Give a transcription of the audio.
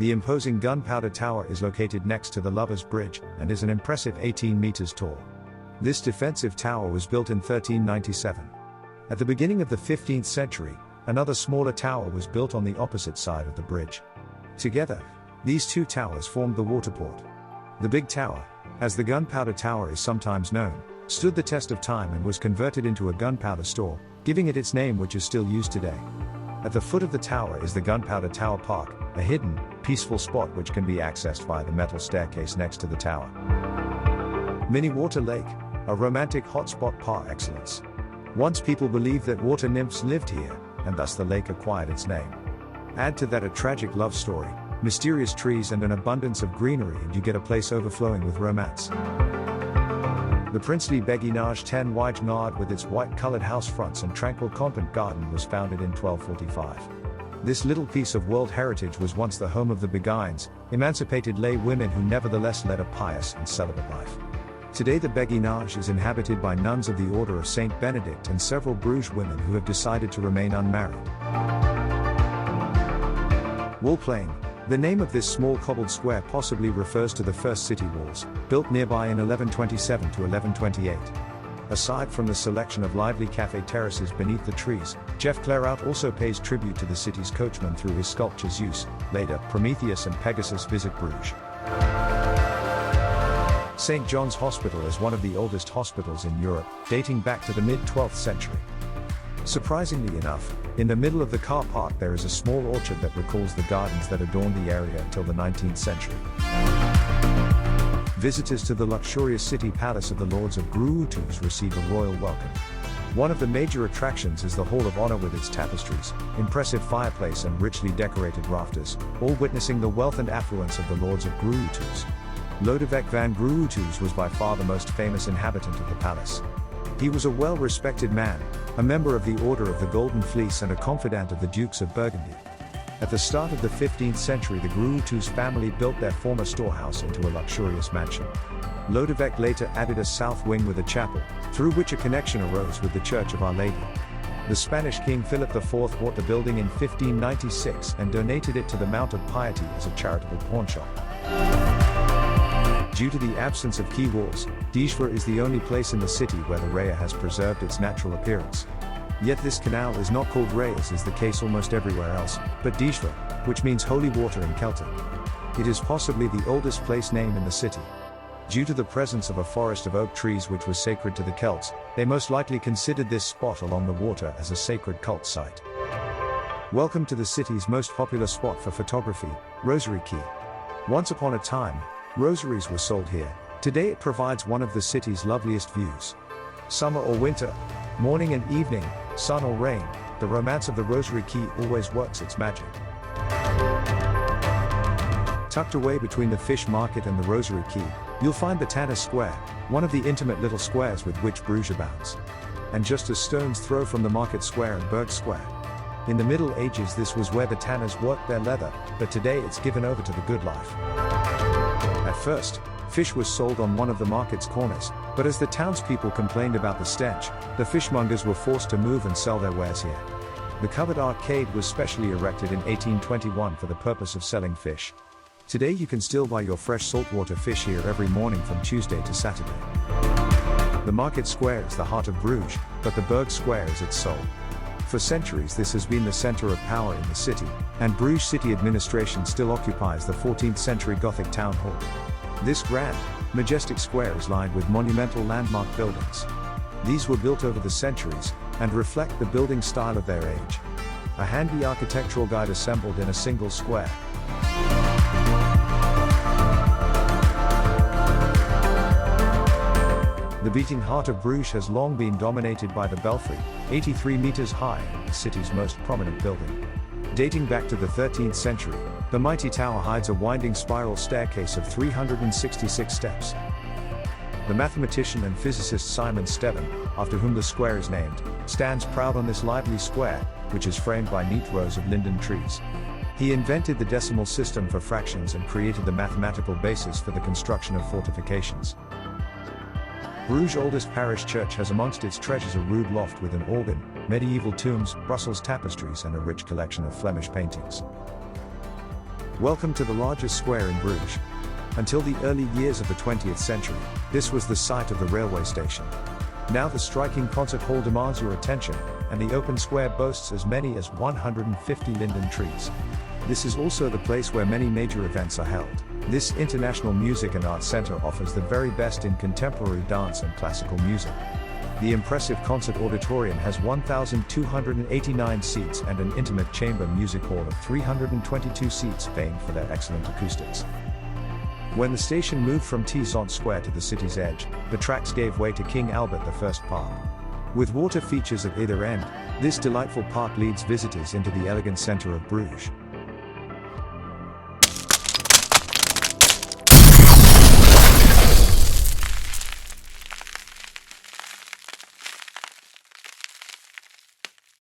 The imposing gunpowder tower is located next to the Lovers' Bridge and is an impressive 18 meters tall. This defensive tower was built in 1397. At the beginning of the 15th century, another smaller tower was built on the opposite side of the bridge. Together, these two towers formed the waterport. The Big Tower, as the Gunpowder Tower is sometimes known, stood the test of time and was converted into a gunpowder store, giving it its name, which is still used today. At the foot of the tower is the Gunpowder Tower Park, a hidden, peaceful spot which can be accessed via the metal staircase next to the tower. Minnewater Lake, a romantic hotspot par excellence. Once people believed that water nymphs lived here, and thus the lake acquired its name. Add to that a tragic love story, mysterious trees and an abundance of greenery, and you get a place overflowing with romance. The princely Béguinage 10 Wynard with its white-colored house fronts and tranquil convent garden was founded in 1245. This little piece of world heritage was once the home of the Béguines, emancipated lay women who nevertheless led a pious and celibate life. Today the Béguinage is inhabited by nuns of the Order of Saint Benedict and several Bruges women who have decided to remain unmarried. Wall Plain. The name of this small cobbled square possibly refers to the first city walls, built nearby in 1127 to 1128. Aside from the selection of lively cafe terraces beneath the trees, Jeff Clairaut also pays tribute to the city's coachman through his sculpture Zeus, later Prometheus and Pegasus visit Bruges. St. John's Hospital is one of the oldest hospitals in Europe, dating back to the mid-12th century. Surprisingly enough, in the middle of the car park there is a small orchard that recalls the gardens that adorned the area until the 19th century. Visitors to the luxurious city palace of the Lords of Bruges receive a royal welcome. One of the major attractions is the Hall of Honor with its tapestries, impressive fireplace and richly decorated rafters, all witnessing the wealth and affluence of the Lords of Bruges. Lodewijk van Bruges was by far the most famous inhabitant of the palace. He was a well-respected man, a member of the Order of the Golden Fleece and a confidant of the Dukes of Burgundy. At the start of the 15th century the Bruges family built their former storehouse into a luxurious mansion. Lodewijk later added a south wing with a chapel, through which a connection arose with the Church of Our Lady. The Spanish King Philip IV bought the building in 1596 and donated it to the Mount of Piety as a charitable pawnshop. Due to the absence of quay walls, Dijver is the only place in the city where the Raya has preserved its natural appearance. Yet this canal is not called Ray as is the case almost everywhere else, but Dijver, which means holy water in Celtic. It is possibly the oldest place name in the city. Due to the presence of a forest of oak trees which was sacred to the Celts, they most likely considered this spot along the water as a sacred cult site. Welcome to the city's most popular spot for photography, Rosary Quay. Once upon a time, rosaries were sold here. Today it provides one of the city's loveliest views. Summer or winter, morning and evening, sun or rain, the romance of the Rosary Quay always works its magic. Tucked away between the fish market and the Rosary Quay, you'll find the Tannis Square, one of the intimate little squares with which Bruges abounds. And just a stone's throw from the Market Square and Berg Square. In the Middle Ages this was where the tanners worked their leather, but today it's given over to the good life. At first, fish was sold on one of the market's corners, but as the townspeople complained about the stench, the fishmongers were forced to move and sell their wares here. The covered arcade was specially erected in 1821 for the purpose of selling fish. Today you can still buy your fresh saltwater fish here every morning from Tuesday to Saturday. The Market Square is the heart of Bruges, but the Berg Square is its soul. For centuries this has been the center of power in the city, and Bruges city administration still occupies the 14th century Gothic town hall. This grand, majestic square is lined with monumental landmark buildings. These were built over the centuries, and reflect the building style of their age. A handy architectural guide assembled in a single square. The beating heart of Bruges has long been dominated by the Belfry, 83 meters high, the city's most prominent building. Dating back to the 13th century, the mighty tower hides a winding spiral staircase of 366 steps. The mathematician and physicist Simon Steven, after whom the square is named, stands proud on this lively square, which is framed by neat rows of linden trees. He invented the decimal system for fractions and created the mathematical basis for the construction of fortifications. Bruges' oldest parish church has amongst its treasures a rude loft with an organ, medieval tombs, Brussels tapestries and a rich collection of Flemish paintings. Welcome to the largest square in Bruges. Until the early years of the 20th century, this was the site of the railway station. Now the striking concert hall demands your attention, and the open square boasts as many as 150 linden trees. This is also the place where many major events are held. This international music and arts center offers the very best in contemporary dance and classical music. The impressive concert auditorium has 1,289 seats and an intimate chamber music hall of 322 seats, famed for their excellent acoustics. When the station moved from Toussaint Square to the city's edge, the tracks gave way to King Albert I Park. With water features at either end, this delightful park leads visitors into the elegant center of Bruges.